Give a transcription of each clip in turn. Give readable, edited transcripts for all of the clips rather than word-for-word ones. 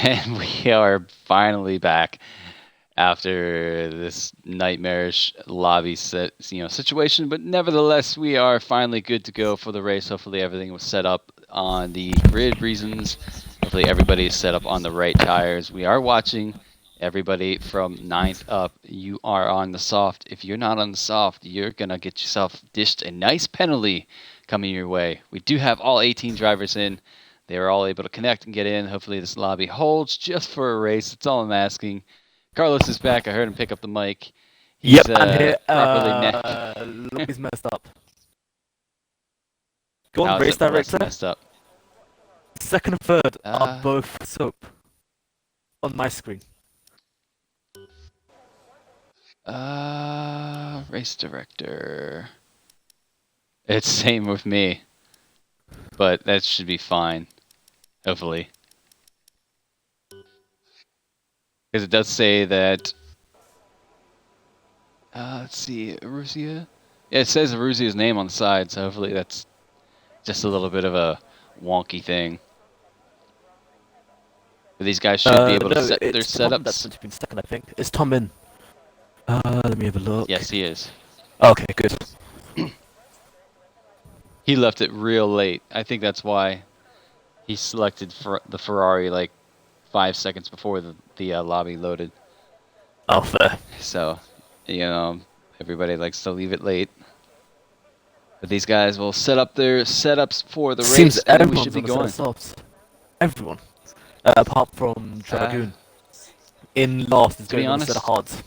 And we are finally back after this nightmarish lobby situation, but nevertheless, we are finally good to go for the race. Hopefully, everything was set up on the grid reasons. Hopefully, everybody is set up on the right tires. We are watching everybody from 9th up. You are on the soft. If you're not on the soft, you're gonna get yourself dished a nice penalty coming your way. We do have all 18 drivers in. They were all able to connect and get in. Hopefully this lobby holds just for a race. That's all I'm asking. Carlos is back. I heard him pick up the mic. He's I'm here. Properly Lobby's messed up. Go on, How's race director. Messed up? Second and third are both soap on my screen. Race director. It's same with me, but that should be fine. Hopefully. Because it does say that... let's see, Aruzia? Yeah, it says Aruzia's name on the side, so hopefully that's just a little bit of a wonky thing. But these guys should be able to set their setups. That's been second, I think. Is Tom in? Let me have a look. Yes, he is. Okay, good. He left it real late. I think that's why he selected the Ferrari like 5 seconds before the lobby loaded. Oh, fair. So, everybody likes to leave it late. But these guys will set up their setups for the race, and then we should be going. Everyone, apart from Dragoon, in last is going on a set of hards.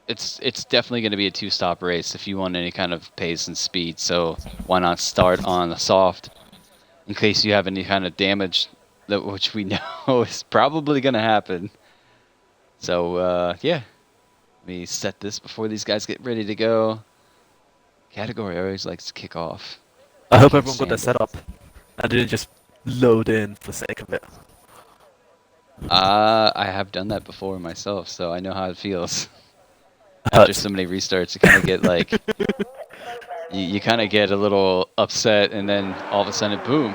It's definitely going to be a 2-stop race if you want any kind of pace and speed. So why not start on the soft in case you have any kind of damage, which we know is probably going to happen. So yeah, let me set this before these guys get ready to go. Category always likes to kick off. I hope everyone got their setup. I didn't just load in for the sake of it. I have done that before myself, so I know how it feels. After so many restarts, you kind of get like, you kind of get a little upset, and then all of a sudden, boom.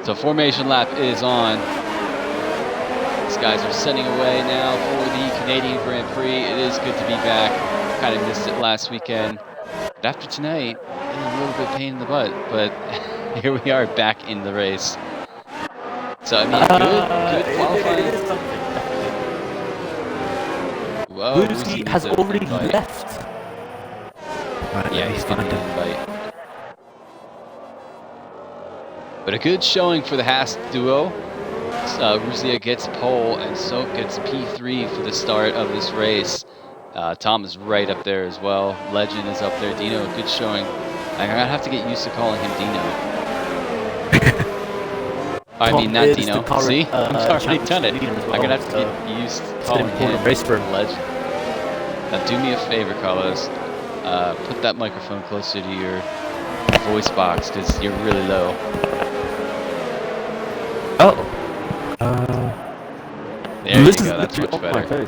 So formation lap is on. These guys are sending away now for the Canadian Grand Prix. It is good to be back. Kind of missed it last weekend. But after tonight, a little bit pain in the butt, but here we are back in the race. So, I mean, good qualifying. Whoa, Ruski has already left. Right, yeah, he's getting an invite. But a good showing for the Haas duo. Ruzia gets pole and Soap gets P3 for the start of this race. Tom is right up there as well. Legend is up there. Dino, good showing. I'm going to have to get used to calling him Dino. I mean, not Dino. See? I've already done it. Well, I'm going to have to get used to calling him Legend. Now, do me a favor, Carlos. Put that microphone closer to your voice box, because you're really low. Oh. There you go. That's much better.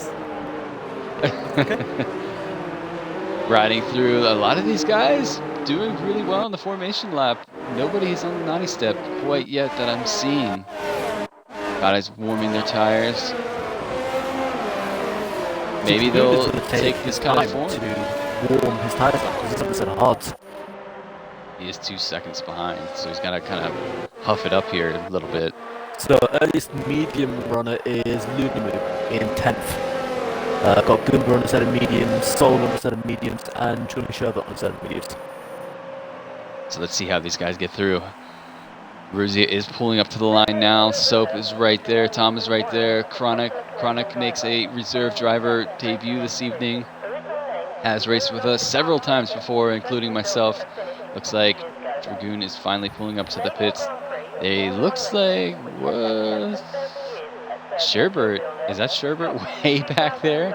Riding through a lot of these guys, doing really well in the formation lap. Nobody's on the naughty step quite yet that I'm seeing. Guys warming their tires. Maybe they'll take this kind of form to warm his tires up because he's on the set of hards. He is 2 seconds behind, so he's got to kind of huff it up here a little bit. So earliest medium runner is Lunamu in 10th. Got Goomba on a set of mediums, Soul on a set of mediums, and Julie Sherbert on a set of mediums. So let's see how these guys get through. Ruzia is pulling up to the line now. Soap is right there. Tom is right there. Chronic makes a reserve driver debut this evening. Has raced with us several times before, including myself. Looks like Dragoon is finally pulling up to the pits. It looks like Sherbert. Is that Sherbert way back there?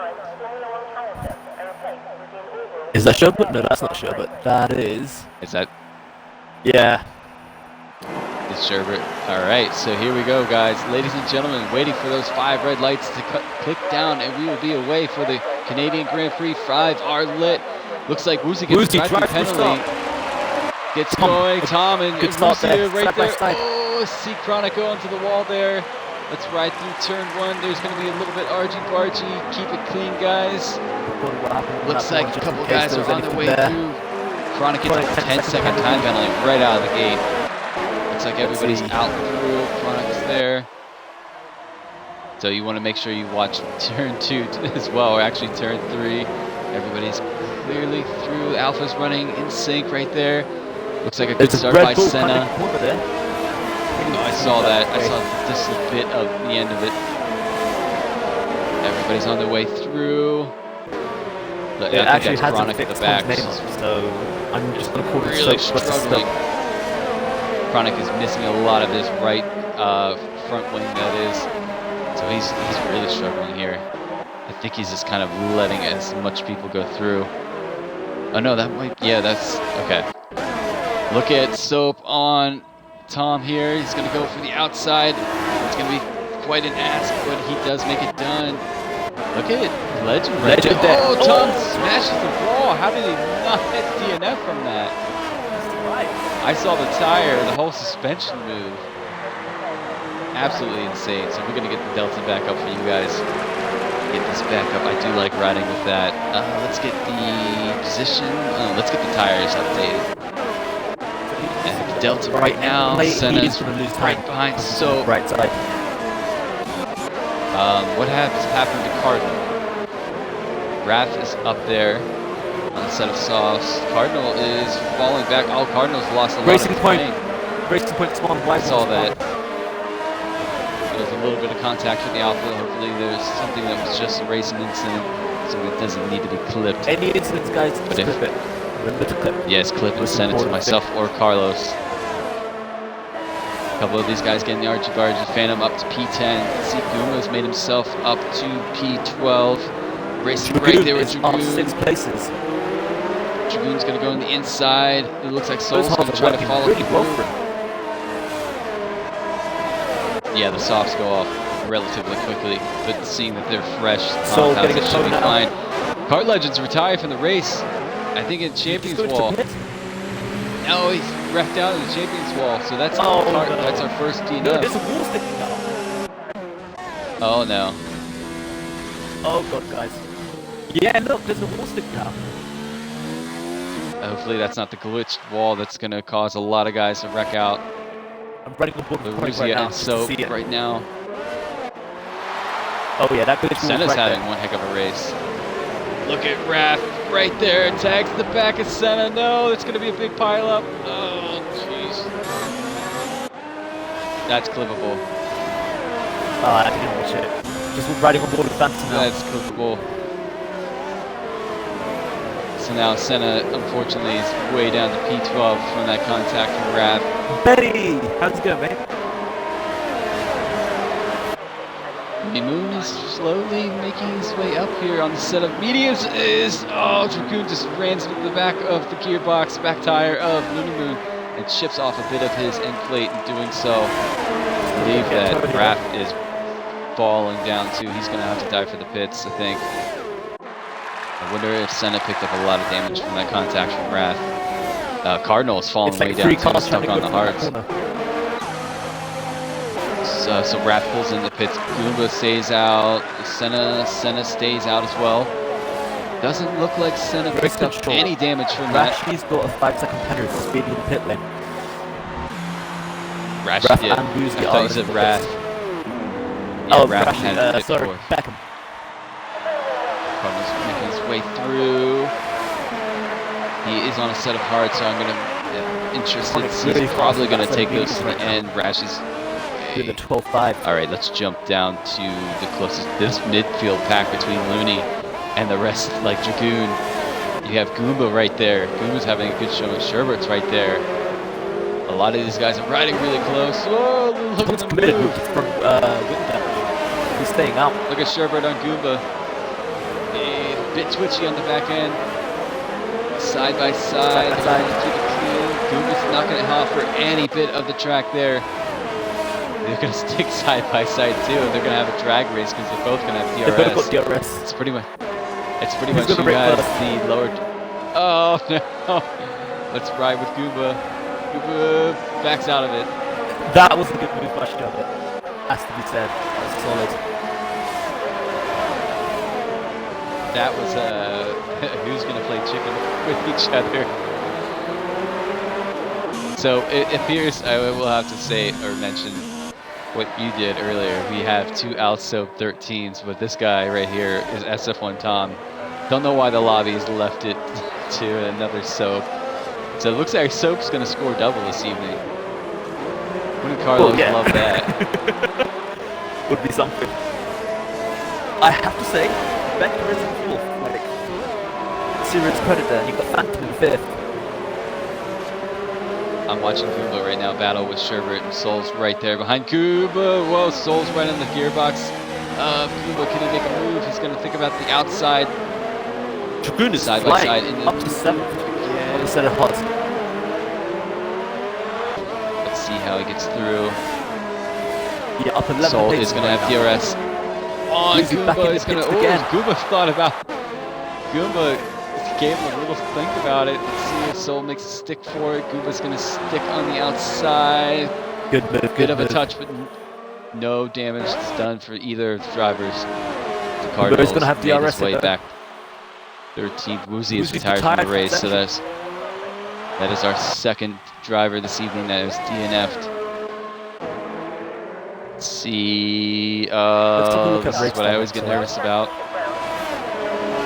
Is that Sherbert? No, that's not Sherbert. That is. Is that? Yeah. It's Sherbert. All right, so here we go, guys. Ladies and gentlemen, waiting for those 5 red lights to click down, and we will be away for the Canadian Grand Prix. 5 are lit. Looks like Woozy gets a driving penalty. Gets going. Tom and Ruzia right there. Oh, see Chronic go into the wall there. Let's ride through turn 1. There's going to be a little bit argy-bargy. Keep it clean, guys. Looks like a couple guys are on their way through. Chronic gets a 10-second time penalty right out of the gate. Looks like everybody's out through. Chronic's there. So you want to make sure you watch turn 2 as well, or actually turn 3. Everybody's clearly through. Alpha's running in sync right there. Looks like a good start by Senna. Oh, I saw that. I saw just a bit of the end of it. Everybody's on their way through. Look, I think that's Chronic at the back. So I'm just going to call it really struggling. Chronic is missing a lot of his right front wing, that is. So he's really struggling here. I think he's just kind of letting as much people go through. Oh no, that might, yeah, that's, okay. Look at Soap on Tom here. He's going to go for the outside. It's going to be quite an ask, but he does make it done. Look at it. Legend right there. Oh, Tom smashes the wall. How did he not hit DNF from that? I saw the tire, the whole suspension move. Absolutely insane. So we're going to get the Delta back up for you guys. Get this back up. I do like riding with that. Let's get the position. Let's get the tires updated. And the Delta right now. Senna's right behind Soap. Right side. What has happened to Cardinal? Raph is up there on a set of softs. Cardinal is falling back. Oh, Cardinal's lost a lot of point. Racing point spawn. I saw that. There was a little bit of contact with the Alpha. Hopefully there's something that was just a racing incident, so it doesn't need to be clipped. Any incidents, guys, but if, clip it. Remember to clip. Yes, clip and send it to myself or Carlos. A couple of these guys getting the argy-bargy. Phantom up to P10. See, Guma's made himself up to P12. Racing right there with Dragoon. 6 places. Dragoon's going to go on the inside. It looks like Soul's going to try to follow through. Yeah, the softs go off relatively quickly, but seeing that they're fresh, compounds, it should be fine. Kart Legends retired from the race. I think in Champions Wall. No, he's wrecked out in the Champions Wall, so that's that's our first DNF. No, there's a wall sticking out. Oh no. Oh god, guys. Yeah, look, there's a wall sticking out. Hopefully that's not the glitched wall that's going to cause a lot of guys to wreck out. I'm running the board right now. And Soap right now. Oh yeah, that glitch. Senna's having one heck of a race. Look at Raph right there. Tags the back of Senna. No, it's going to be a big pile up. Oh, jeez. That's clippable. Oh, I didn't watch it. Just riding on board with Phantom now. That's clippable. So now Senna, unfortunately, is way down to P12 from that contact from Raph. Betty! How's it going, mate? The Moon is slowly making his way up here on the set of mediums. Oh, Dragoon just ran to the back of the gearbox, back tire of Looney Moon, and chips off a bit of his end plate in doing so. I believe that Raph is falling down too. He's going to have to die for the pits, I think. I wonder if Senna picked up a lot of damage from that contact from Raph. Cardinal is falling way down too, stuck on the hearts. So Raph pulls in the pits. Goomba stays out. Senna stays out as well. Doesn't look like Senna picked up any damage from that. Rashi's got a 5-second penalty for speeding in the pit lane. Rashi did. I thought you said Raph. Yeah, Raph had hit sorry, before. Beckham. Cardinal's making his way through. He is on a set of hearts, so I'm going to interested. He's probably going to take those to the end. Rashi's the 12-5. All right, let's jump down to the closest. This midfield pack between Looney and the rest, like Dragoon. You have Goomba right there. Goomba's having a good showing. Sherbert's right there. A lot of these guys are riding really close. Whoa, look at the move. He's staying out. Look at Sherbert on Goomba. A bit twitchy on the back end. Side by side. Keep it clean. Goomba's not going to hop for any bit of the track there. They're going to stick side by side too. They're going to have a drag race because they're both going to have DRS. They've both got DRS. It's pretty much you guys the lower. Oh no! Let's ride with Goomba. Goomba backs out of it. That was a good move by Sherbert. Has to be said. That's solid. That was who's gonna play chicken with each other. So it appears I will have to say or mention what you did earlier. We have two Alsoap 13s, but this guy right here is SF1 Tom. Don't know why the lobby's left it to another soap. So it looks like Soap's gonna score double this evening. Wouldn't Carlos love that? Would be something. I have to say, Becker is in fourth. Like, serious credit there. You've got Phantom in fifth. I'm watching Goomba right now battle with Sherbert, and Soul's right there behind Goomba. Whoa, Soul's right in the gearbox. Goomba, can he make a move? He's gonna think about the outside. Dragoon is side flying by side up to 7th on the center hot. Let's see how he gets through. Yeah, up 11. Soul is gonna have DRS on Goomba. He's gonna. Goomba thought about. Goomba gave him a little think about it. Let's see if Soul makes a stick for it. Goomba's gonna stick on the outside. Good move. Bit of a touch, but no damage done for either of the drivers. The Cardinals gonna have made DRS his way back. 13th. Woozy is Woozy's retired from the race, so session. that is our second driver this evening that is DNF'd. Let's see. This is what I always get nervous about.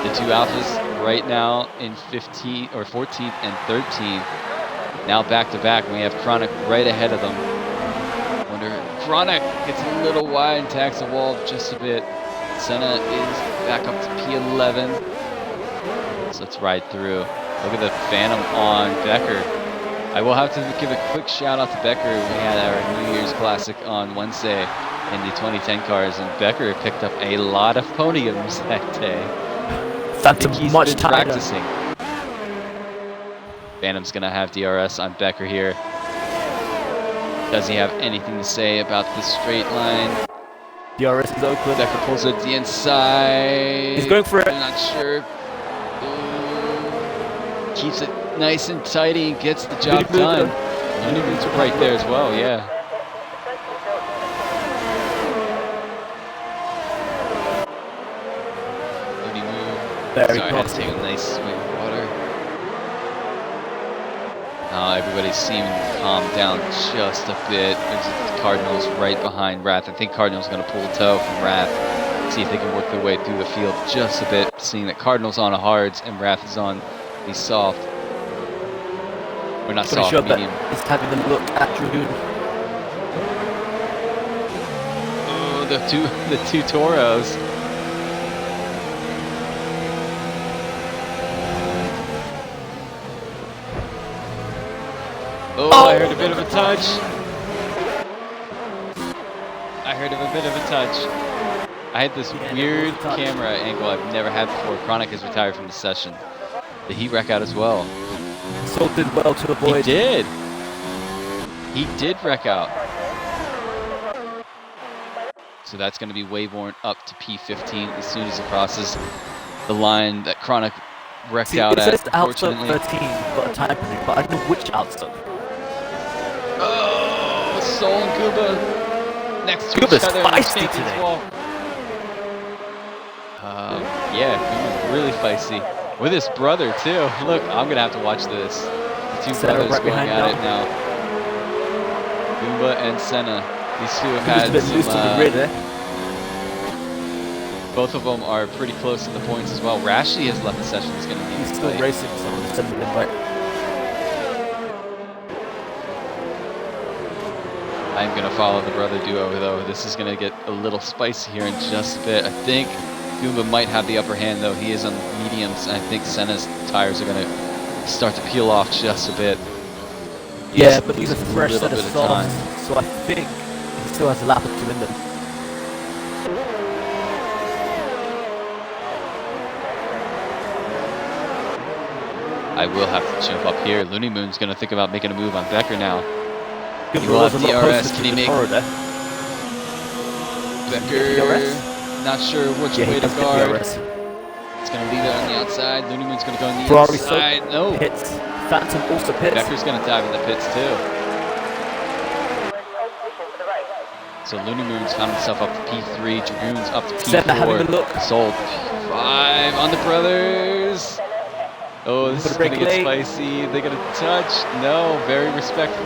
The two Alphas right now in 15th or 14th and 13th. Now back to back. We have Chronic right ahead of them. Wonder Chronic gets a little wide and tags the wall just a bit. Senna is back up to P11. So let's ride through. Look at the Phantom on Becker. I will have to give a quick shout out to Becker. We had our New Year's Classic on Wednesday in the 2010 cars, and Becker picked up a lot of podiums that day. Phantom much tighter. Practicing. Phantom's gonna have DRS on Becker here. Does he have anything to say about this straight line? DRS is open. Becker pulls it to the inside. He's going for it. I'm not sure. Keeps it nice and tidy and gets the job done. Looney's right there as well, yeah. Looney move. Very Sorry, I had to take a nice swig of water. Now everybody's seeming to calm down just a bit. There's the Cardinals right behind Wrath. I think Cardinals going to pull a toe from Wrath. See if they can work their way through the field just a bit. Seeing that Cardinals on a hards and Wrath is on the soft. We're not soft, medium. He's having a look at Dragoon. Oh, the two Toros. Oh, I heard a bit of a touch. I heard of a bit of a touch. I had this weird camera angle I've never had before. Chronic has retired from the session. Did he wreck out as well? Soul did well to avoid. He did. He did wreck out. So that's going to be Wayborn up to P15 as soon as it crosses the line that Chronic wrecked out at. It says outside Unfortunately. 13 got a time penalty, but I don't know which outside. Oh, Soul and Goomba next to Goomba's each other. feisty today. Yeah, Goomba's really feisty. With his brother too. Look, I'm gonna have to watch this. The two brothers right going at it now. Goomba and Senna. These two have had some. Both of them are pretty close to the points as well. Rashi has left the session. He's gonna need He's still racing, so it's sending him right. I'm gonna follow the brother duo though. This is gonna get a little spicy here in just a bit. I think Goomba might have the upper hand though. He is on mediums, and I think Senna's tires are gonna start to peel off just a bit. Yeah, but he's a fresh set of softs, so I think he still has a lap or two in them. I will have to jump up here. Looney Moon's gonna think about making a move on Becker now. He will have DRS. Can he make Becker? Not sure which way to guard. It's going to leave it on the outside. Looney Moon's going to go on the Ferrari inside. No. Pits. Phantom also pits. Becker's going to dive in the pits too. So Looney Moon's found himself up to P3, Dragoon's up to Senna having a P4, look. Soul P5 on the brothers. Oh, this is gonna get spicy. They're gonna touch. No, very respectful.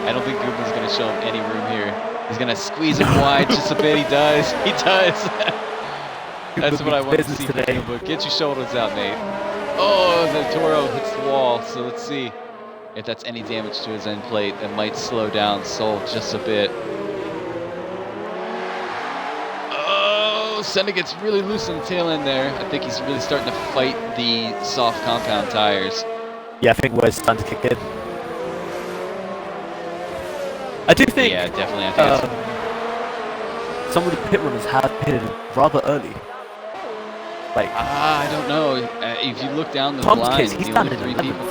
I don't think Gooblin's gonna show him any room here. He's gonna squeeze him wide just a bit. He does. He does. That's what I want to see from him. But get your shoulders out, mate. Oh, the Toro hits the wall. So let's see if that's any damage to his end plate. That might slow down Soul just a bit. Senna gets really loose on the tail end there. I think he's really starting to fight the soft compound tires. Yeah, I think Weir's starting to kick in. I do think. Yeah, definitely. I think some of the pit runners have pitted rather early. Like, I don't know. If you look down the Tom's line, case, he's the only standing 3 people.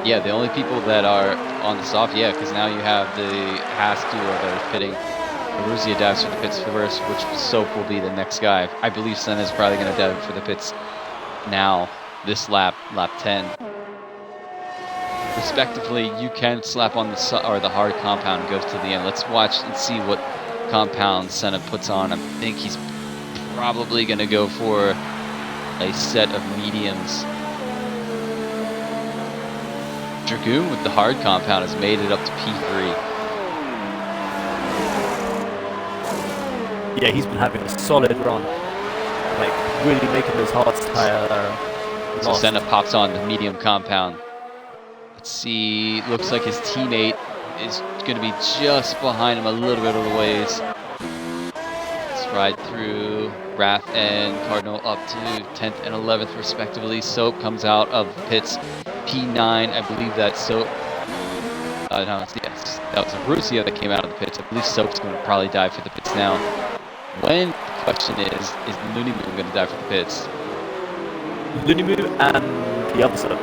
Yeah, the only people that are on the soft, because now you have the Haas duo that are pitting. Maruzia dives for the pits first, which Soap will be the next guy. I believe Senna's probably going to dive for the pits now, this lap 10. Respectively, you can slap on the hard compound and go to the end. Let's watch and see what compound Senna puts on. I think he's probably going to go for a set of mediums. Dragoon with the hard compound has made it up to P3. Yeah, he's been having a solid run. Like, really making those hard tire. So Senna pops on the medium compound. Let's see, looks like his teammate is going to be just behind him a little bit of the ways. Let's ride through. Wrath and Cardinal up to 10th and 11th respectively. Soap comes out of the pits. P9, I believe that Soap. Yes, that was Maruzia that came out of the pits. I believe Soap's going to probably dive for the pits now. When the question is Looney Moon going to dive for the pits? Looney Moon and the other Soap.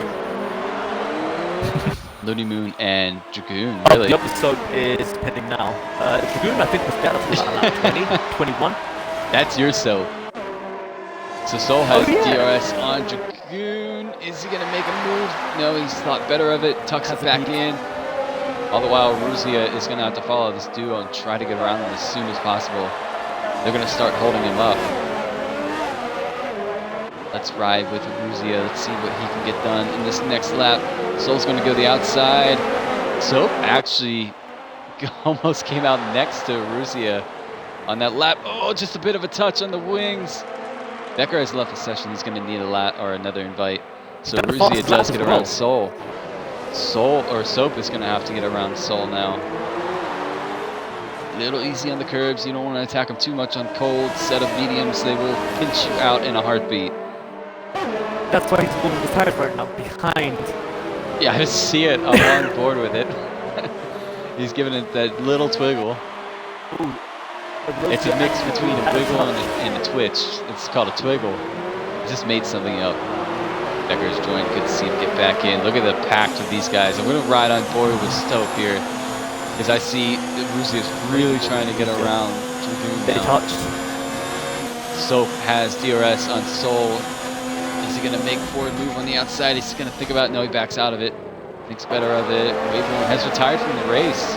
Looney Moon and Dragoon, really? The other Soap is pitting now. Dragoon, I think, was better for about 20, 21. That's your Soap. So Soul has DRS on Dragoon. Is he going to make a move? No, he's thought better of it. Tucks it back in. All the while, Maruzia is going to have to follow this duo and try to get around them as soon as possible. They're going to start holding him up. Let's ride with Maruzia. Let's see what he can get done in this next lap. Soul's going to go the outside. Soap actually almost came out next to Maruzia on that lap. Oh, just a bit of a touch on the wings. Becker has left the session. He's going to need a lap or another invite. So Maruzia does get around Soul. Soap is going to have to get around Soul now. A little easy on the curbs. You don't want to attack them too much on cold set of mediums. They will pinch you out in a heartbeat. That's why he's pulling the tires right now, behind. Yeah, I just see it. I'm on board with it. He's giving it that little twiggle. Ooh. It's a mix between a wiggle and a twitch. It's called a twiggle. I just made something up. Becker's joined. Good to see him get back in. Look at the pact of these guys. I'm going to ride on board with Stope here. Because I see Maruzia is really trying to get around Dragoon They now. touched. Soap has DRS on Soul. Is he going to make a forward move on the outside? He's going to think about it. No, he backs out of it. Thinks better of it. Wayborn has retired from the race.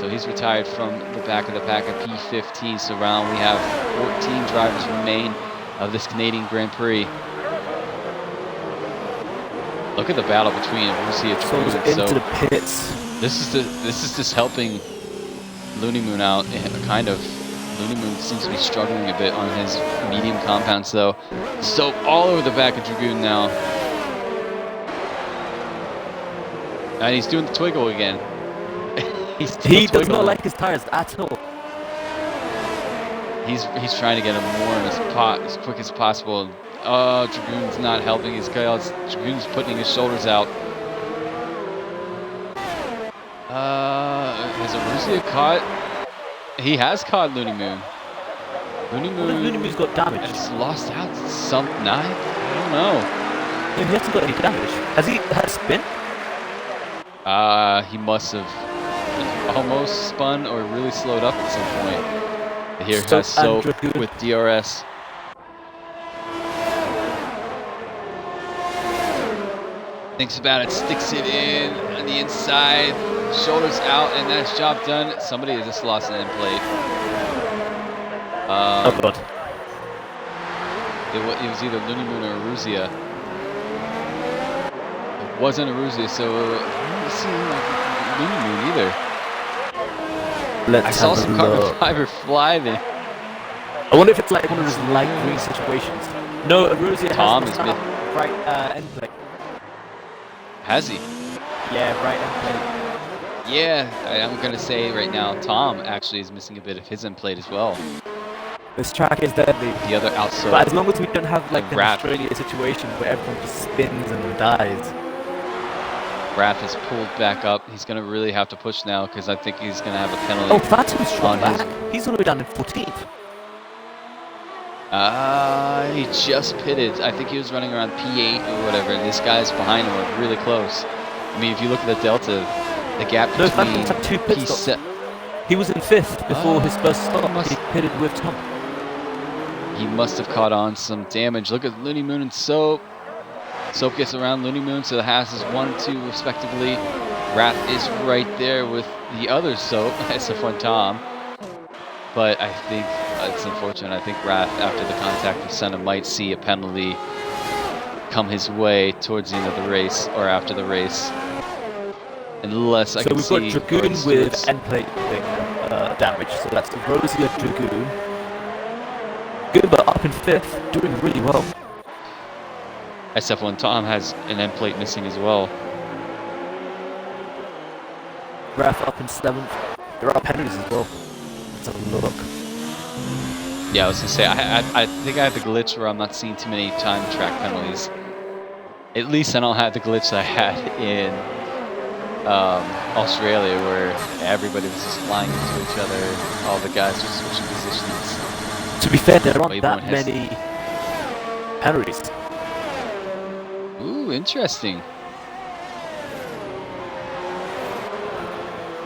So he's retired from the back of the pack at P15. So round we have 14 drivers remain of this Canadian Grand Prix. Look at the battle between Maruzia and Dragoon. Into the pits. This is just helping Looney Moon out, kind of. Looney Moon seems to be struggling a bit on his medium compounds, though. So all over the back of Dragoon now, and he's doing the twiggle again. He does not like his tires at all. He's trying to get him more as quick as possible. Oh, Dragoon's not helping his cause. Dragoon's putting his shoulders out. Has Maruzia caught? He has caught Looney Moon. Looney Moon's got damage. Has lost out some night? I don't know. He hasn't got any damage. Has he had a spin? He must have almost spun or really slowed up at some point. Here has Soap with DRS. Thinks about it, sticks it in on the inside. Shoulders out, and that's job done. Somebody just lost an end plate. Oh god. It was either Looney Moon or Aruzia. It wasn't Aruzia, so it didn't seem like Looney Moon either. Let's I saw some carbon look. fiber fly there. I wonder if it's like one of those light green situations. No, Aruzia Tom has is right end plate. Has he? Yeah, right end plate. Yeah, I'm gonna say right now, Tom actually is missing a bit of his end plate as well. This track is deadly. The other outsole. But as long as we don't have like an Raph. Australia situation where everyone just spins and dies. Raph is pulled back up. He's gonna really have to push now because I think he's gonna have a penalty. Oh, Phantom's shot on back. He's all the way down in 14th. He just pitted. I think he was running around P8 or whatever, and this guy's behind him, like, really close. I mean, if you look at the delta, the gap No, between Phantom's had 2 pit stops. He was in 5th before his first stop. He pitted with Tom. He must have caught on some damage. Look at Looney Moon and Soap. Soap gets around Looney Moon, so the Haas is 1 and 2 respectively. Raph is right there with the other Soap, SF1 Tom. But I think it's unfortunate. I think Raph, after the contact with Senna, might see a penalty come his way towards the end of the race or after the race. Unless I can see. So we've got Dragoon with end plate damage. So that's the Rosia Dragoon. Goomba up in 5th, doing really well. SF1 Tom has an end plate missing as well. Raph up in 7th. There are penalties as well. Let's have a look. Yeah, I was gonna say, I think I have the glitch where I'm not seeing too many time track penalties. At least I don't have the glitch that I had in Australia, where everybody was just flying into each other, all the guys were switching positions. To be fair, there aren't that many penalties. Ooh, interesting.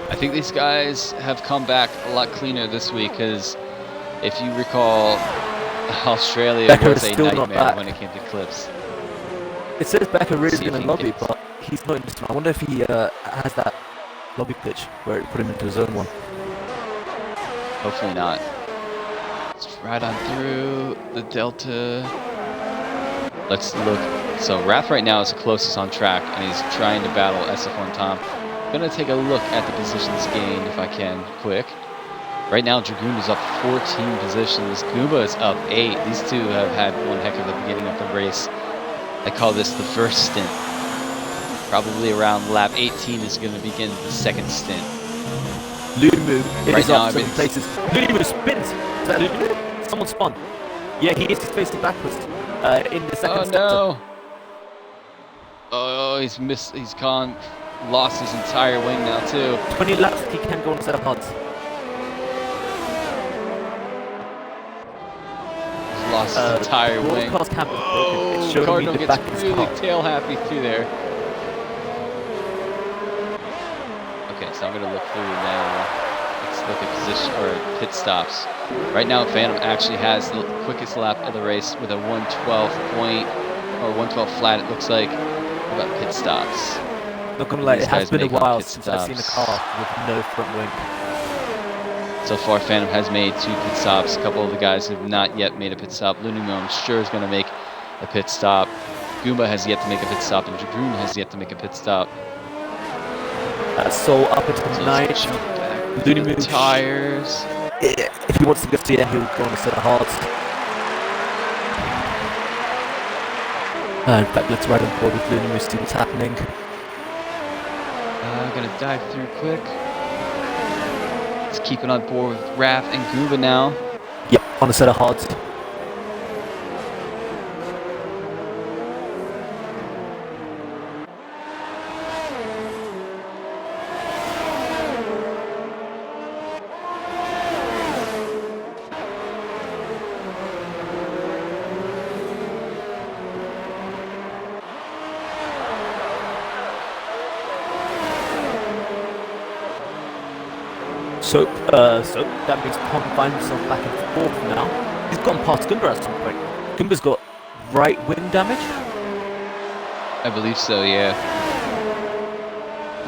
I think these guys have come back a lot cleaner this week, because if you recall, Australia Becker was a nightmare when it came to clips. It says Becker really in the lobby, but he's not in this one. I wonder if he has that lobby glitch where it put him into zone 1. Hopefully not. Let's ride on through the Delta. Let's look. So Raph right now is the closest on track, and he's trying to battle SF1 Tom. I'm gonna take a look at the positions gained if I can, quick. Right now, Dragoon is up 14 positions. Goomba is up 8. These two have had one heck of a beginning of the race. I call this the first stint. Probably around lap 18 is going to begin the second stint. Lumu is now, up 7 places. Lumu spins. Is that Lumu? Someone spun. Yeah, he is. He's facing backwards in the second stint. Oh no! Oh, he's missed. He's lost his entire wing now too. 20 laps. He can go on a set of odds. Lost his entire wing. Broadcast cam is broken. It's showing Cardinal me the gets back of his really car. tail happy through there. Okay, so I'm gonna look through now. Let's look at position or pit stops. Right now, Phantom actually has the quickest lap of the race with a 112 point or 112 flat. It looks like. What about pit stops? Not gonna lie, it has been a while pit since I've seen a car with no front wing. So far, Phantom has made 2 pit stops. A couple of the guys have not yet made a pit stop. Looney Moon, I'm sure, is going to make a pit stop. Goomba has yet to make a pit stop, and Dragoon has yet to make a pit stop. Soul up into the 9th. Looney Moon tires. If he wants to go to the end, he'll go on a set of hards. In fact, let's ride on board with Looney Moon, see what's happening. I'm going to dive through quick. Keeping on board with Raph and Goomba now. Yep, on a set of hards. So that means Tom finds himself back in 4th now. He's gone past Goomba at some point. Goomba's got right wing damage? I believe so, yeah.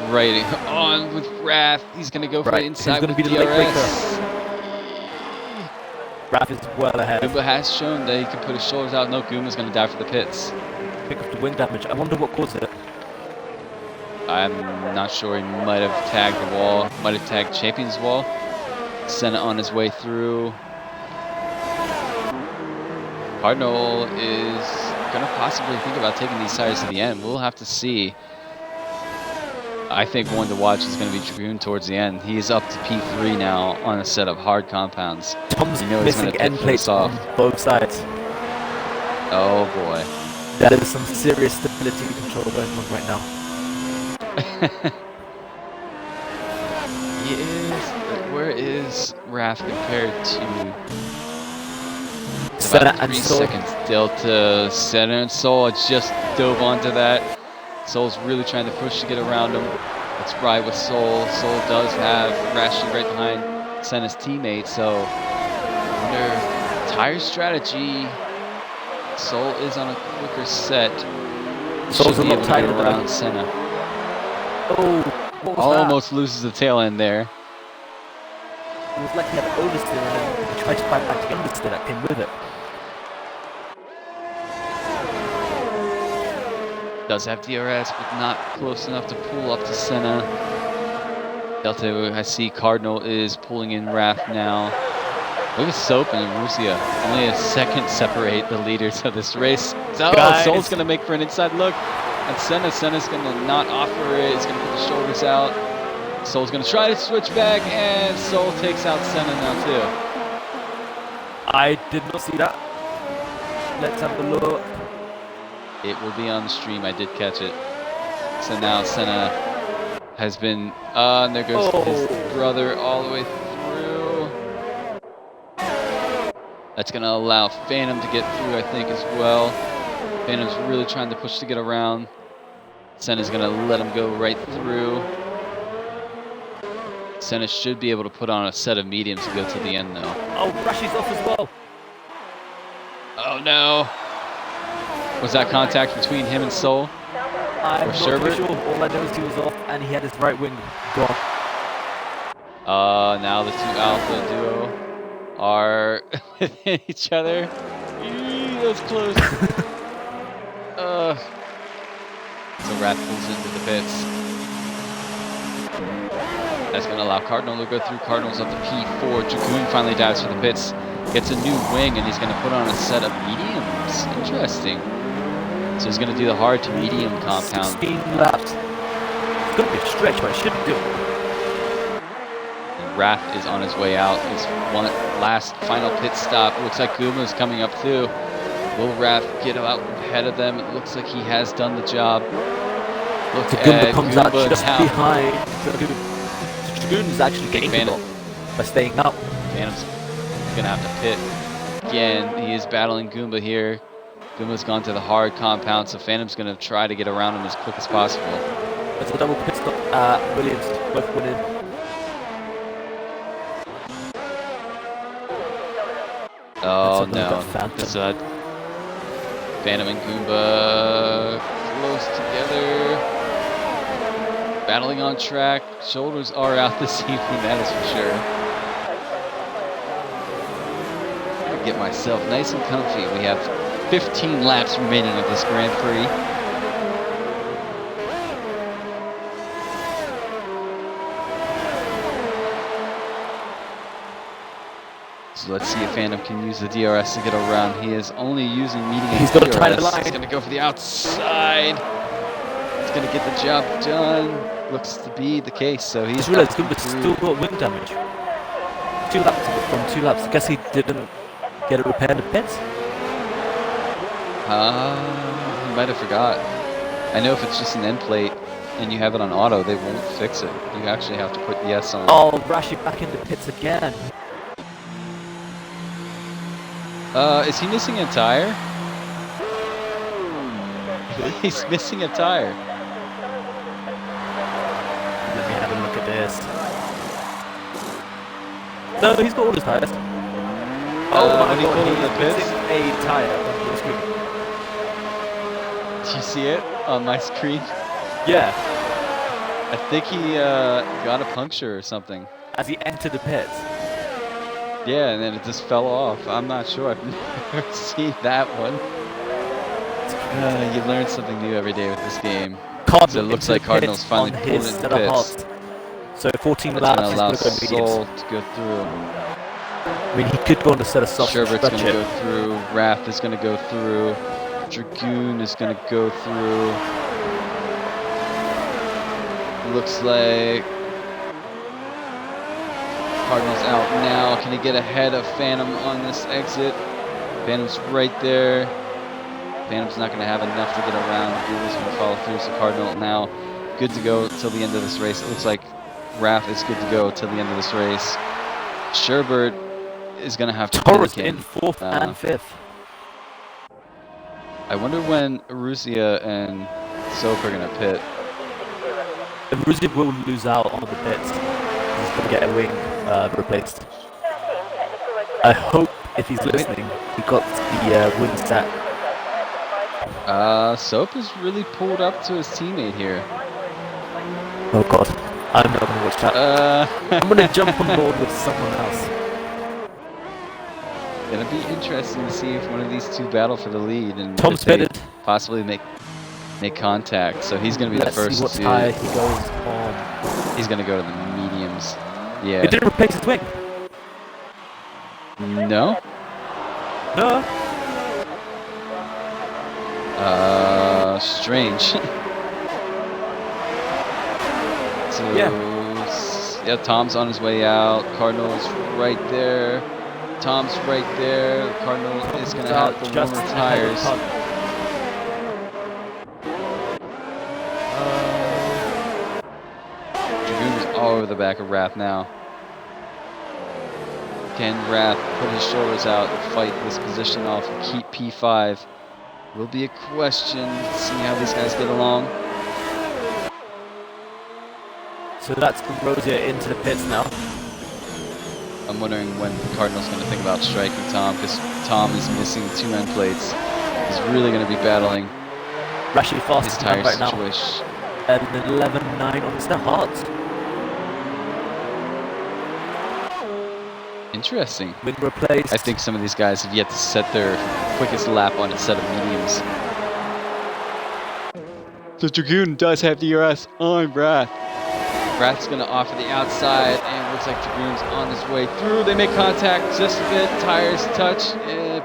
right on with Raph. He's going to go for Right, it who's inside gonna with be the late DRS. Raph is well ahead. Goomba has shown that he can put his shoulders out. No, Goomba's going to die for the pits. Pick up the wing damage. I wonder what caused it. I'm not sure. He might have tagged the wall. Might have tagged Champion's wall. Senna on his way through. Cardinal is going to possibly think about taking these tires to the end. We'll have to see. I think one to watch is going to be Dragoon towards the end. He is up to P3 now on a set of hard compounds. Tom's You know he's missing gonna end plates on both sides. Oh boy. That is some serious stability control going on right now. He is. Where is Raph compared to? It's Senna about and 3 Soul. seconds delta. Senna and Soul just dove onto that. Soul's really trying to push to get around him. Let's ride with Soul. Soul does have Rashi right behind Senna's teammate, so under tire strategy, Soul is on a quicker set. Soul's Should a be lot able to tighter get than around Senna. Oh, what was Almost loses the tail end there. that? It was like he had an oversteer and then he tried to fight back the understeer that came with it. Does have DRS, but not close enough to pull up to Senna. Delta, I see Cardinal is pulling in Raph now. Look at Soap and Rusia. Only a second separate the leaders of this race. So Soul's going to make for an inside look. And Senna's going to not offer it. He's going to put the shoulders out. Soul's going to try to switch back, and Soul takes out Senna now too. I did not see that. Let's have a look. It will be on the stream. I did catch it. So now Senna has been... and there goes his brother all the way through. That's going to allow Phantom to get through, I think, as well. Phantom's really trying to push to get around. Senna's going to let him go right through. Senna should be able to put on a set of mediums to go to the end, though. Oh, Rashi's off as well. Oh, no. Was that contact between him and Soul? I'm or not Sherbert? too sure. All I know is he was off and he had his right wing gone. Now the two Alpha duo are within each other. Eee, that was close. So Raph pulls into the pits. That's going to allow Cardinal to go through. Cardinal's up to P4. Dragoon finally dives for the pits. Gets a new wing, and he's going to put on a set of mediums. Interesting. So he's going to do the hard to medium compound. 16 laps. It's going to be a stretch, but it should do it. And Raph is on his way out. His one last final pit stop. Looks like Guma's coming up too. Will Raph get out ahead of them? It looks like he has done the job. Look Goomba comes out just now. behind Dragoon. So Dragoon is actually getting the ball by staying out. Phantom's going to have to pit. Again, he is battling Goomba here. Goomba's gone to the hard compound, so Phantom's going to try to get around him as quick as possible. It's a double pit stop. Williams both winning. Oh no. Phantom. Phantom and Goomba close together. Battling on track. Shoulders are out this evening, that is for sure. I'm gonna get myself nice and comfy. We have 15 laps remaining of this Grand Prix. So let's see if Phantom can use the DRS to get around. He is only using medium He's DRS. got to try the line. He's going to go for the outside. He's going to get the job done. Looks to be the case. So he's still got wing damage. 2 laps from 2 laps. I guess he didn't get it repaired in the pits. He might have forgot. I know if it's just an end plate and you have it on auto, they won't fix it. You actually have to put yes on. Oh, Rashi back in the pits again. Is he missing a tire? He's missing a tire. Let me have a look at this. No, he's got all his tires. When he pulled in the pits? Missing a tire on your screen. Do you see it on my screen? Yeah. I think he got a puncture or something. as he entered the pits. Yeah, and then it just fell off. I'm not sure. I've never seen that one. You learn something new every day with this game. So it looks like Cardinals finally pulled it in the pits. So 14 That's laps, going to allow he's going to go Soul mediums. to go through. I mean, he could go on a set of softs and Sherbert's stretch going to it. go through. Wrath is going to go through. Dragoon is going to go through. Looks like Cardinals out now. Can he get ahead of Phantom on this exit? Phantom's right there. Phantom's not going to have enough to get around. Google's going to follow through. So Cardinal now good to go till the end of this race. It looks like Wrath is good to go till the end of this race. Sherbert is going to have to Torres pit again. in 4th and 5th. I wonder when Aruzia and Soap are going to pit. Aruzia will lose out on the pits. He's going to get a wing replaced. I hope, if he's listening, he got the wing set. Soap has really pulled up to his teammate here. Oh god, I'm not going to watch that. I'm going to jump on board with someone else. Gonna be interesting to see if one of these two battle for the lead and Tom's pitted. Possibly make contact. So he's gonna be the first see what to. tire he goes on. He's gonna go to the mediums. Yeah. It didn't replace his wing. No. No. Strange. So, yeah, Tom's on his way out. Cardinal's right there. Tom's right there. Cardinal is going to have the warmer tires. Dragoon is all over the back of Wrath now. Can Wrath put his shoulders out and fight this position off and keep P5? Will be a question. Let's see how these guys get along. So that's Rosia into the pits now. I'm wondering when the Cardinals going to think about striking Tom, because Tom is missing 2 end plates. He's really going to be battling Rashid fast his tire right situation. Now. And 11.9 on the hard. Interesting. Wing replaced. I think some of these guys have yet to set their quickest lap on a set of mediums. The Dragoon does have DRS on Wrath. Wrath's going to offer the outside, and looks like Dragoon's on his way through. They make contact just a bit. Tires touch,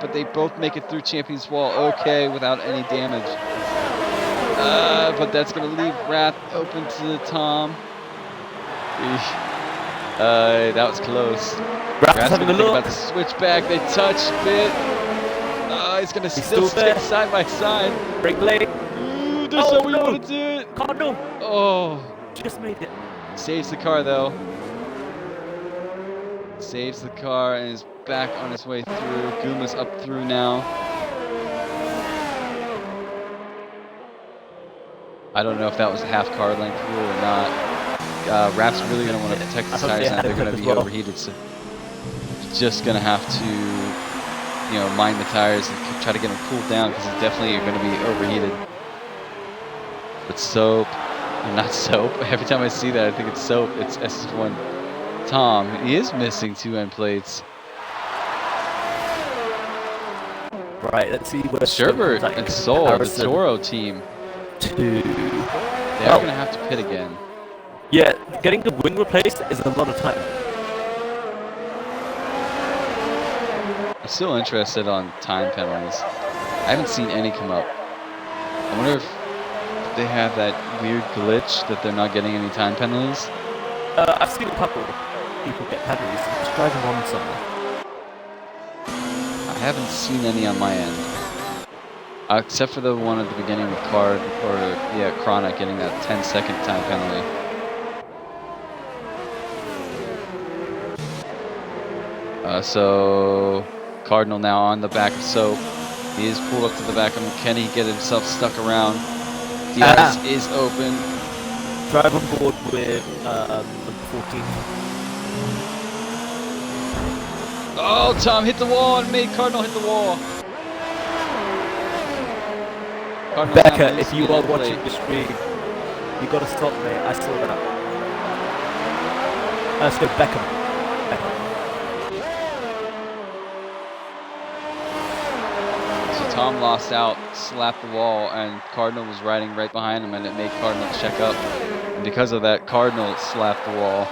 but they both make it through Champion's Wall okay without any damage. But that's going to leave Wrath open to Tom. That was close. Wrath's having a look. About the switchback. They touch a bit. He's going to still stick side by side. Brake late. That's how we want to do it. Cardinal. Oh. Just made it. Saves the car though. Saves the car and is back on his way through. Guma's up through now. I don't know if that was a half car length rule or not. Wrath's really going to want to protect his tires now. They're going to be overheated, so just going to have to, mind the tires and try to get them cooled down, because it's definitely going to be overheated. But Soap. Not Soap. Every time I see that, I think it's Soap. It's SF1 Tom. He is missing 2 end plates. Right, let's see what Sherbert and Soul, the Toro team. They are going to have to pit again. Yeah, getting the wing replaced is a lot of time. I'm still interested on time penalties. I haven't seen any come up. I wonder if they have that weird glitch that they're not getting any time penalties. I've seen a couple people get penalties just driving on somewhere. I haven't seen any on my end. Except for the one at the beginning with Card, or Chronic getting that 10-second time penalty. So Cardinal now on the back of Soap. He is pulled up to the back of him. Can he get himself stuck around? DRS is open. Drive on board with number 14. Oh, Tom hit the wall and made Cardinal hit the wall. Cardinal Becca, if you are watching the stream, You gotta stop, mate. I saw that. Let's go Beckham. So Tom lost out, slapped the wall, and Cardinal was riding right behind him, and it made Cardinal check up. And because of that, Cardinal slapped the wall.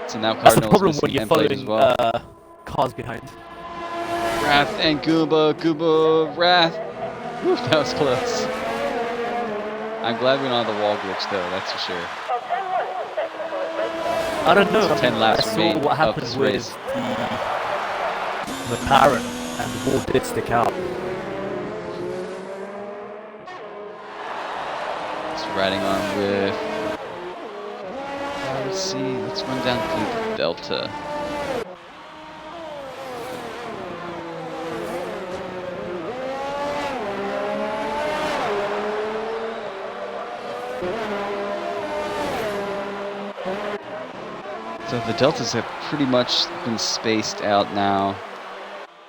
So now Cardinal is missing end plate as well. Cars behind. Wrath and Goomba, Wrath. Woo, that was close. I'm glad we don't have the wall glitch though, that's for sure. I don't know. 10 laps I remain saw what of happened this with race. the McLaren, and the wall did stick out. Just riding on with. Let's see. Let's run down through the Delta. So the Deltas have pretty much been spaced out now.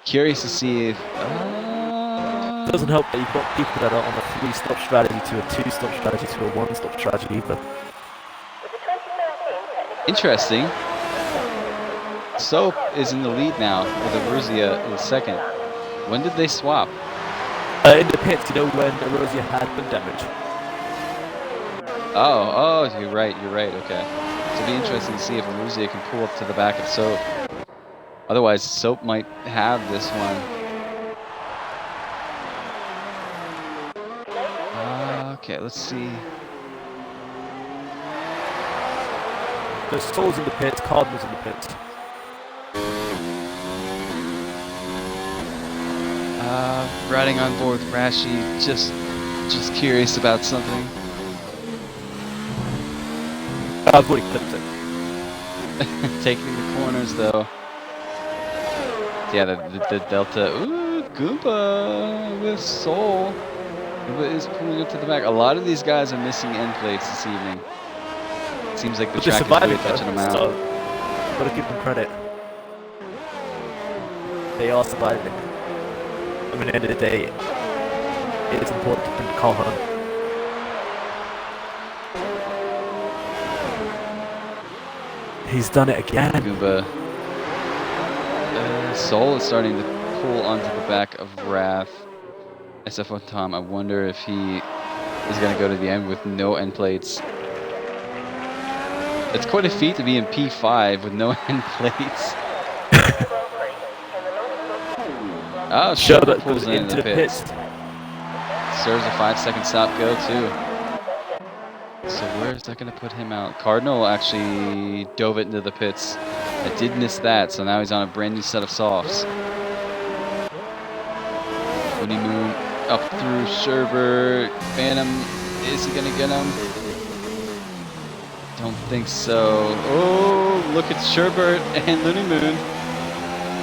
Curious to see if... It doesn't help that you've got people that are on a 3-stop strategy to a 2-stop strategy to a 1-stop strategy either. Interesting. Soap is in the lead now with Aruzia in second. When did they swap? In the pits, you know, when Aruzia had been damaged. Oh, you're right, okay. So it'll be interesting to see if Aruzia can pull up to the back of Soap. Otherwise, Soap might have this one. Okay, let's see. There's Souls in the pits, Cardinals in the pits. Riding on board with Rashi, just curious about something. I've already clipped it. Taking the corners though. Yeah, the Delta. Ooh, Goomba with Soul. Goomba is pulling up to the back. A lot of these guys are missing end plates this evening. It seems like the track is really catching them out. So, gotta give them credit. They are surviving. I mean, at the end of the day, it is important to bring the car home. He's done it again. Goomba. Soul is starting to pull onto the back of Wrath. SF1 Tom, I wonder if he is going to go to the end with no end plates. It's quite a feat to be in P5 with no end plates. Oh, Sherbert pulls into the pits. Serves a 5-second stop go too. So where is that going to put him out? Cardinal actually dove it into the pits. I did miss that, so now he's on a brand new set of softs. Looney Moon up through Sherbert. Phantom, is he going to get him? Don't think so. Oh, look at Sherbert and Looney Moon.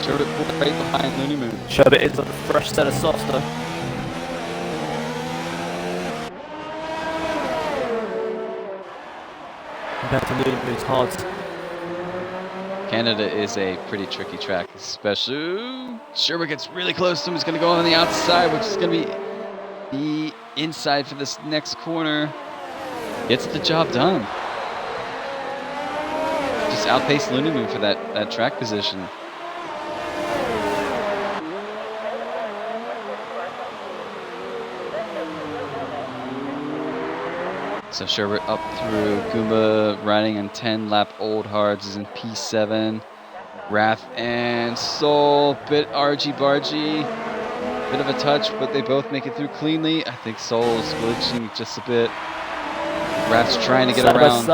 Sherbert pulled right behind Looney Moon. Sherbert is on a fresh set of softs though. Compared to Looney Moon's hards. Canada is a pretty tricky track, especially. Sherbert gets really close to him. He's going to go on the outside, which is going to be the inside for this next corner. Gets the job done. Just outpaced Looney Moon for that track position. So Sherbert up through. Goomba riding in 10-lap old hards is in P7. Wrath and Soul, bit argy-bargy. Bit of a touch, but they both make it through cleanly. I think Soul's glitching just a bit. Wrath's trying to get around.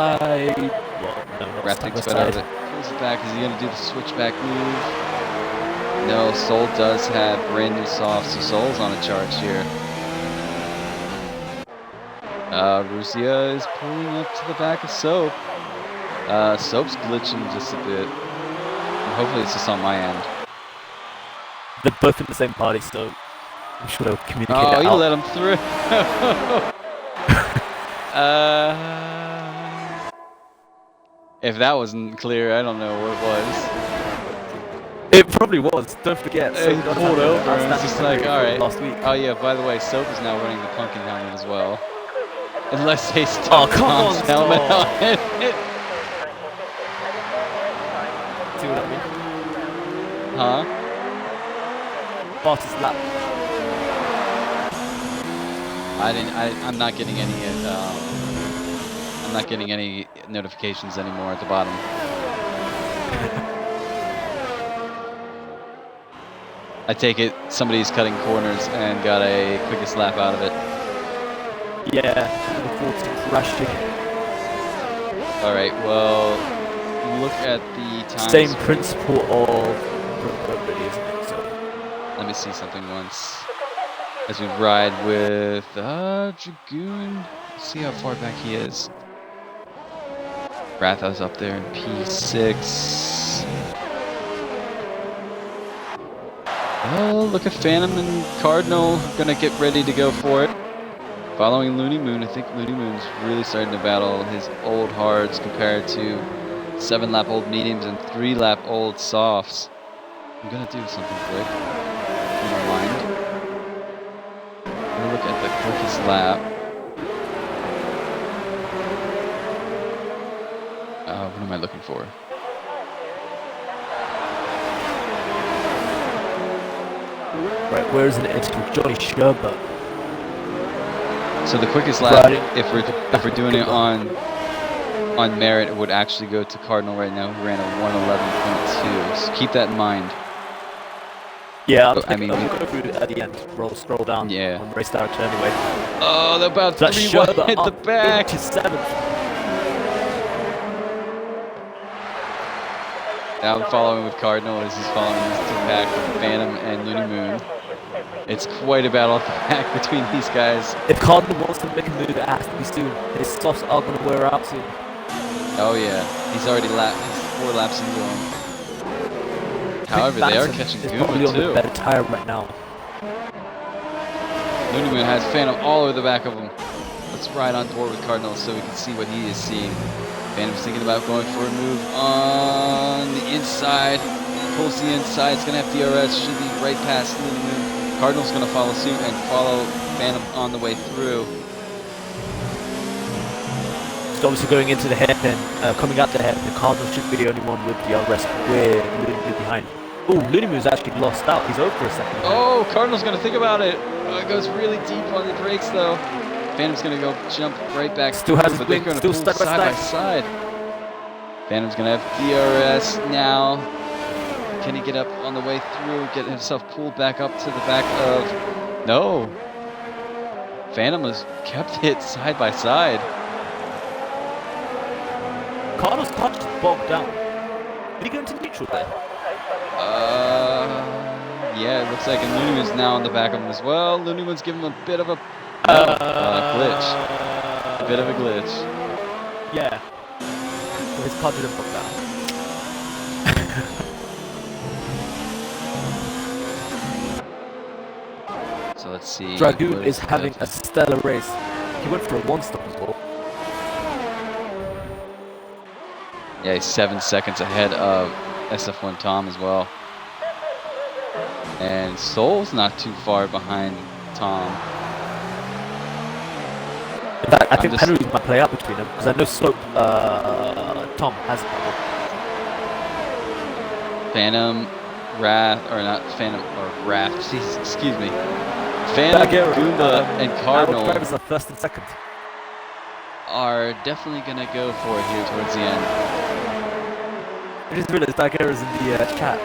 Wrath takes better of it. Pulls it back. Is he going to do the switchback move? No, Soul does have brand new softs, so Soul's on a charge here. Aruzia is pulling up to the back of Soap. Soap's glitching just a bit. And hopefully it's just on my end. They're both in the same party, so we should have communicated Oh, he out. let him through. If that wasn't clear, I don't know what it was. It probably was. Don't forget. It pulled over and it's just like, alright. Last week. Oh yeah, by the way, Soap is now running the pumpkin helmet as well. Unless they stuck come Tom's on, helmet Saul. on it. See what I mean? Huh? Fastest lap. I'm not getting any. I'm not getting any notifications anymore at the bottom. I take it somebody's cutting corners and got a quickest lap out of it. Yeah, number 14 rushing. All right. Well, look at the times. Same principle of really, isn't it? So. Let me see something once. As we ride with Dragoon. Let's see how far back he is. Ratha's up there in P6. Oh, look at Phantom and Cardinal gonna get ready to go for it. Following Looney Moon, I think Looney Moon's really starting to battle his old hards compared to 7-lap old mediums and 3-lap old softs. I'm gonna do something quick. Rewind. I'm gonna look at the quickest lap. What am I looking for? Right, where is it? It's with Johnny Sherbert. So the quickest lap, if we're doing it on merit, it would actually go to Cardinal right now, who ran a 1:11.2. So keep that in mind. Yeah, I mean, we'll go through at the end. Scroll down. Yeah. On race director anyway. Oh, they're about So 3 wide at the back. Into 7th. Now I'm following with Cardinal as he's following these 2 back with Phantom and Looney Moon. It's quite a battle at the back between these guys. If Cardinal wants to make a move, it has to be soon. His softs are going to wear out soon. Oh yeah, he's already he's 4 laps into him. However, they are catching Goomba on too. the better tire right now. Looney Moon has Phantom all over the back of him. Let's ride on board with Cardinal so we can see what he is seeing. Phantom's thinking about going for a move on the inside. Pulls the inside. It's going to have DRS. Should be right past Looney Moon. Cardinal's going to follow suit and follow Phantom on the way through. So obviously going into the hairpin, coming out the hairpin, Cardinal should be the only one with DRS with Looney Moon behind. Oh, Looney Moon's actually lost out. He's over for a second. Oh, Cardinal's going to think about it. It goes really deep on the brakes though. Phantom's going to go jump right back. Still has but they're going to pull side by side. Phantom's going to have DRS now. Can he get up on the way through, get himself pulled back up to the back of... No. Phantom has kept it side by side. Cardinal's car just bogged down. Did he go into neutral there? Yeah, it looks like Looney Moon's now on the back of him as well. Looney Moon's giving him a bit of a glitch. A bit of a glitch. Yeah. So his car didn't bog down. So let's see. Dragoon is having a stellar race. He went for a 1-stop as well. Yeah, he's 7 seconds ahead of SF1 Tom as well. And Soul's not too far behind Tom. In fact, I think penalties might play out between them because I know Tom has it. Phantom, Wrath, or not Phantom, or Wrath, excuse me. Phantom, Goomba, and Cardinal drivers are first and second. Are definitely going to go for it here towards the end. I just realized Daguerre's in the chat.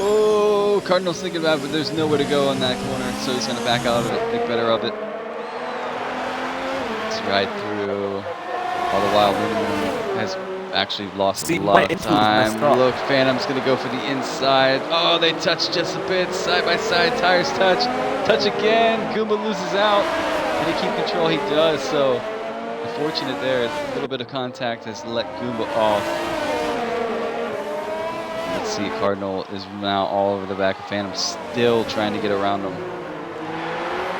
Oh, Cardinal's thinking about it, but there's nowhere to go on that corner, so he's going to back out of it, think better of it. Let's ride through. All the while, Looney Moon has actually lost a lot of time. Look, Phantom's going to go for the inside. Oh, they touch just a bit. Side by side, tires touch. Touch again. Goomba loses out. Can he keep control? He does, so unfortunate there. A little bit of contact has let Goomba off. Let's see, Cardinal is now all over the back of Phantom, still trying to get around him.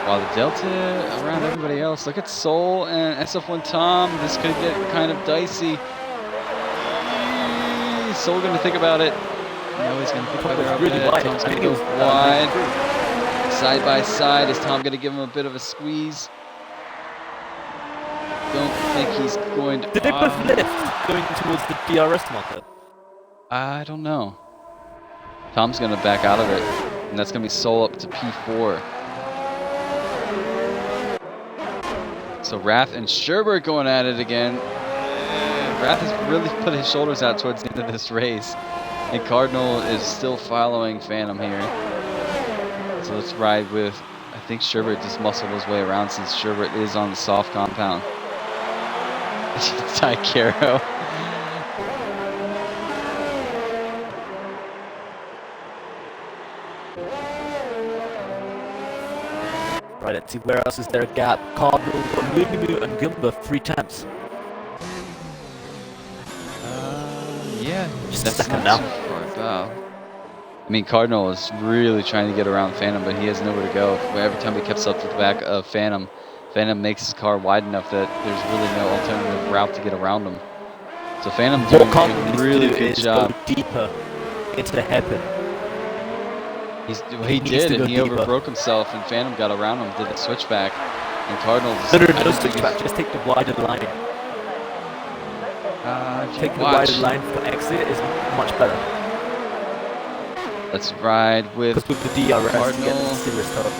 While the Delta around everybody else. Look at Soul and SF1 Tom. This could get kind of dicey. Soul going to think about it. No, he's going to think about it. Really wide. Tom's going to go wide. side by side. Is Tom going to give him a bit of a squeeze? Don't think he's going to. Did they both lift going towards the DRS marker? I don't know. Tom's going to back out of it, and that's going to be Soul up to P4. So Rath and Sherbert going at it again. Rath has really put his shoulders out towards the end of this race, and Cardinal is still following Phantom here. So let's ride with, I think Sherbert just muscled his way around since Sherbert is on the soft compound. Ty Caro. Right, let's see where else is there a gap. Cardinal, Lumimu and Gumba 3 temps. Yeah, Just that's a second not now. too far about. I mean, Cardinal is really trying to get around Phantom, but he has nowhere to go. Every time he keeps up to the back of Phantom, Phantom makes his car wide enough that there's really no alternative route to get around him. So Phantom doing a really good job. Go deeper into the hairpin. He did, and he overbroke himself, and Phantom got around him, did a switchback, and Cardinal just... No switchback, just take the wider line. Take the wider line for exit is much better. Let's ride with Because with the DRS, Cardinal. you get the serious stuff.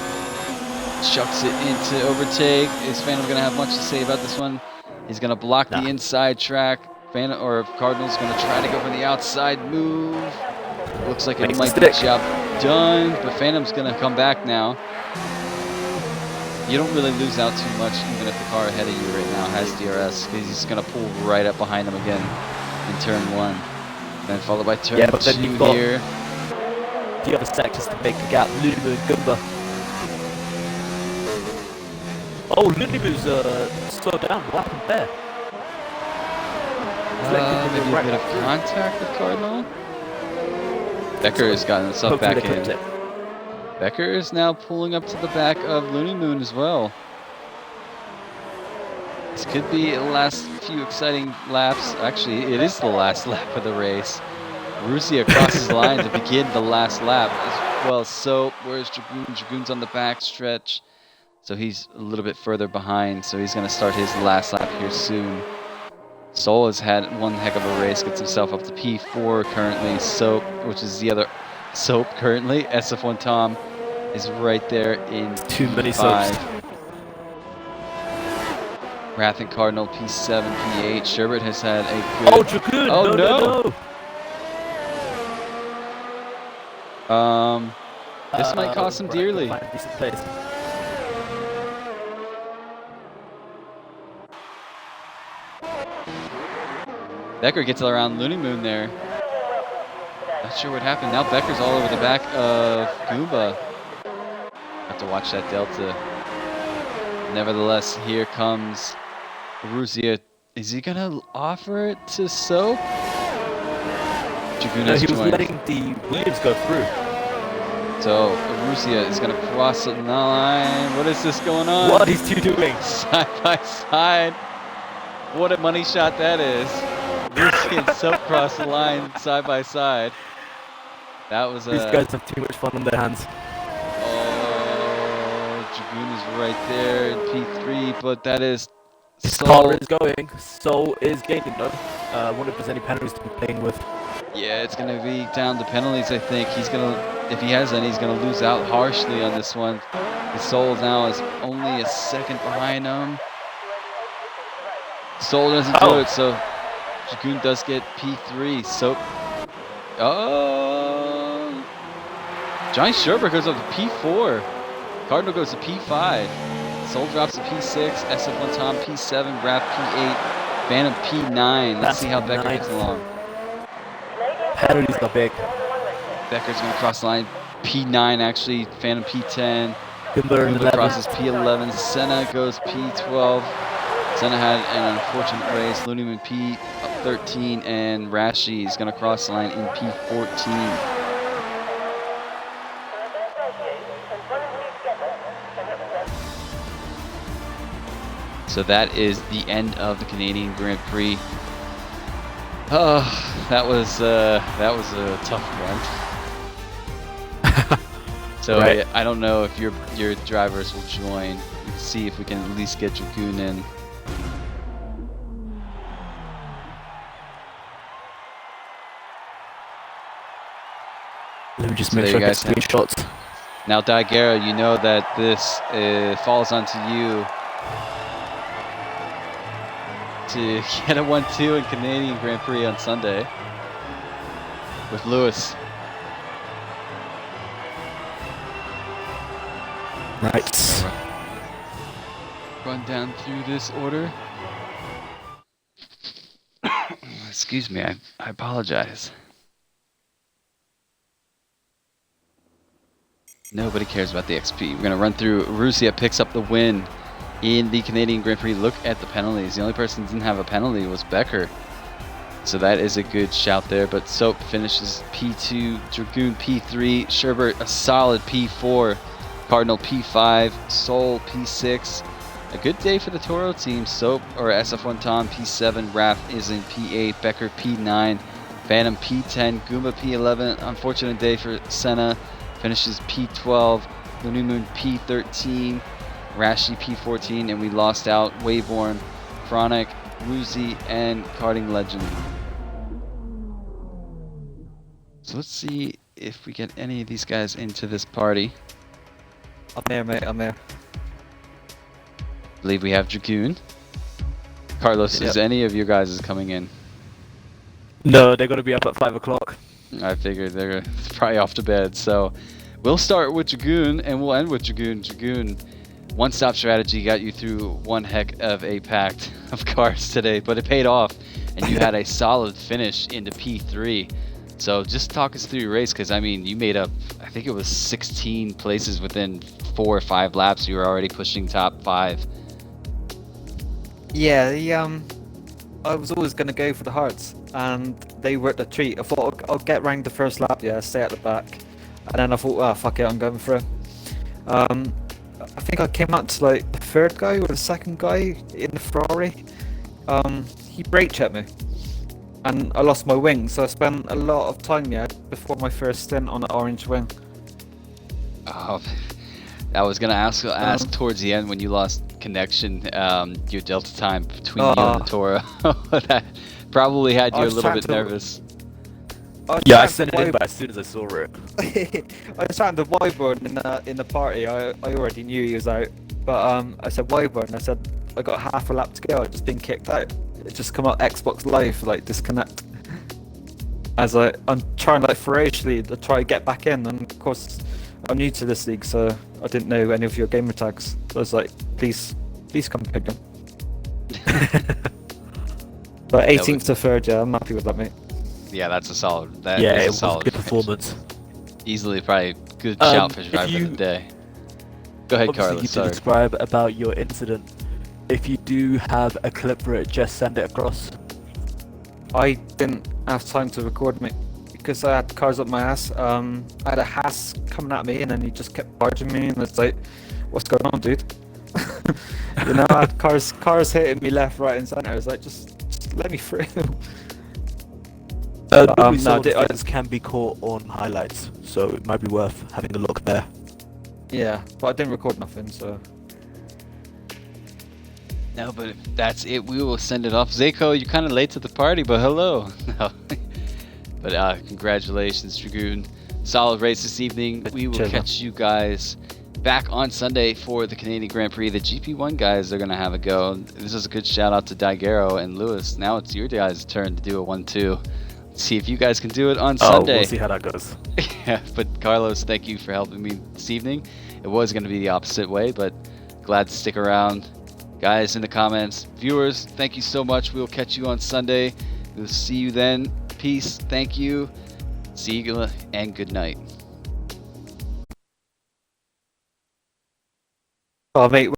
Chucks it into overtake. Is Phantom going to have much to say about this one? He's going to block the inside track. Phantom or Cardinal's going to try to go for the outside move. Looks like it might be a job done, but Phantom's going to come back now. You don't really lose out too much, even if the car ahead of you right now has DRS, because he's going to pull right up behind him again in turn 1. Then followed by turn 2 here. The other sectors to make the gap, Lumimu and Gumba. Oh, Lumimu's slowed down. What happened there? Maybe a bit of contact with Cardinal. Becker has gotten himself back in. Becker is now pulling up to the back of Looney Moon as well. This could be the last few exciting laps. Actually, it is the last lap of the race. Rusia crosses the line to begin the last lap, as well as Soap. Where's Dragoon? Dragoon's on the back stretch, so he's a little bit further behind, so he's going to start his last lap here soon. Soul has had one heck of a race, gets himself up to P4 currently. Soap, which is the other Soap currently. SF1 Tom is right there in Too many P5. Soaps. Wrath and Cardinal P7, P8. Sherbert has had a good... Oh, Dragoon! Oh, no! This might cost him dearly. Find a decent place. Becker gets around Looney Moon there. Not sure what happened. Now Becker's all over the back of Goomba. Have to watch that delta. Nevertheless, here comes Rusia. Is he gonna offer it to Soap? Dragoon has He was joined. letting the Williams go through. So Rusia is gonna cross the line. What is this going on? What are these two doing? Side by side. What a money shot that is. Rusia and Soap cross the line side by side. That was These guys have too much fun on their hands. Oh, Dragoon is right there in P3, but that is Soul Soul. is going. Soul is gaining though. I wonder if there's any penalties to be playing with. Yeah, it's gonna be down to penalties. I think he's gonna, if he has any, he's gonna lose out harshly on this one. His Soul now is only a second behind him. Soul doesn't do it, so Dragoon does get P3. So, Johnny Sherbert goes up to P4. Cardinal goes to P5. Soul drops to P6. SF1 Tom P7. Raph P8. Phantom P9. Let's see how Becker gets along. Penalties not big. Becker's going to cross the line. P9 actually. Phantom P10. Goomba crosses P11. Senna goes P12. Senna had an unfortunate race. Looney Moon P13. And Rashi is going to cross the line in P14. So that is the end of the Canadian Grand Prix. Oh, that was a tough one. So Right. I don't know if your drivers will join. Let's see if we can at least get Dragoon in. Let me just So make there sure you I get guys have- screenshots. Now, Daigera, you know that this falls onto you to get a 1-2 in Canadian Grand Prix on Sunday with Lewis. Right. Run down through this order. Excuse me, I apologize. Nobody cares about the XP. We're going to run through. Russia picks up the win in the Canadian Grand Prix. Look at the penalties. The only person who didn't have a penalty was Becker. So that is a good shout there. But Soap finishes P2, Dragoon P3, Sherbert a solid P4, Cardinal P5, Soul P6. A good day for the Toro team. Soap or SF1 Tom P7, Raph is in P8, Becker P9, Phantom P10, Goomba P11. Unfortunate day for Senna. Finishes P12, the New Moon P13, Rashi P14, and we lost out Waveborn, Chronic, Woozy, and Karting Legend. So let's see if we get any of these guys into this party. I'm here, mate. I'm here. I believe we have Dragoon. Carlos, is any of you guys coming in? No, they're gonna be up at 5 o'clock. I figured they're probably off to bed. So we'll start with Dragoon and we'll end with Dragoon. Dragoon, one-stop strategy got you through one heck of a pact of cars today, but it paid off and you had a solid finish into P3. So just talk us through your race, because I mean, you made up, I think it was 16 places within 4 or 5 laps. You were already pushing top 5. Yeah, I was always going to go for the hearts, and they were the treat. I thought I'll get round the first lap, stay at the back. And then I thought, oh, fuck it, I'm going for it. I think I came out to like the third guy or the second guy in the Ferrari. He brake checked me, and I lost my wing, so I spent a lot of time before my first stint on the orange wing. Oh, I was gonna ask towards the end when you lost connection, your delta time between you and the Toro. That probably had you a little bit nervous. I sent it in, but as soon as I saw it. I was chatting to Wyborn in the party. I already knew he was out, but I said Wyborn. I said I got half a lap to go. I just been kicked out. It just come up Xbox Live like disconnect. As I'm trying like ferociously to try to get back in, and of course I'm new to this league, so I didn't know any of your gamer tags. So I was like, please come pick them. But 18th to 3rd, I'm happy with that, mate. Yeah, that's a solid. That it was a solid good performance. Easily, probably good shout for driver of the day. Go ahead, Carlos. You did describe about your incident. If you do have a clip for it, just send it across. I didn't have time to record, mate, because I had cars up my ass. I had a Haas coming at me, and then he just kept barging me, and it's like, what's going on, dude? You know, I had cars hitting me left, right, and center. I was like, just let me through. Things can be caught on highlights, so it might be worth having a look there. Yeah, but I didn't record nothing, so. No, but if that's it, we will send it off. Zayko, you're kind of late to the party, but hello. No. But congratulations, Dragoon. Solid race this evening. We will catch you guys back on Sunday for the Canadian Grand Prix. The GP1 guys are going to have a go. This is a good shout out to Daigero and Lewis. Now it's your guys' turn to do a 1-2. See if you guys can do it on Sunday. We'll see how that goes. Yeah, but Carlos, thank you for helping me this evening. It was going to be the opposite way, but glad to stick around. Guys in the comments, viewers, thank you so much. We'll catch you on Sunday. We'll see you then. Peace. Thank you. See you and good night. Oh, mate.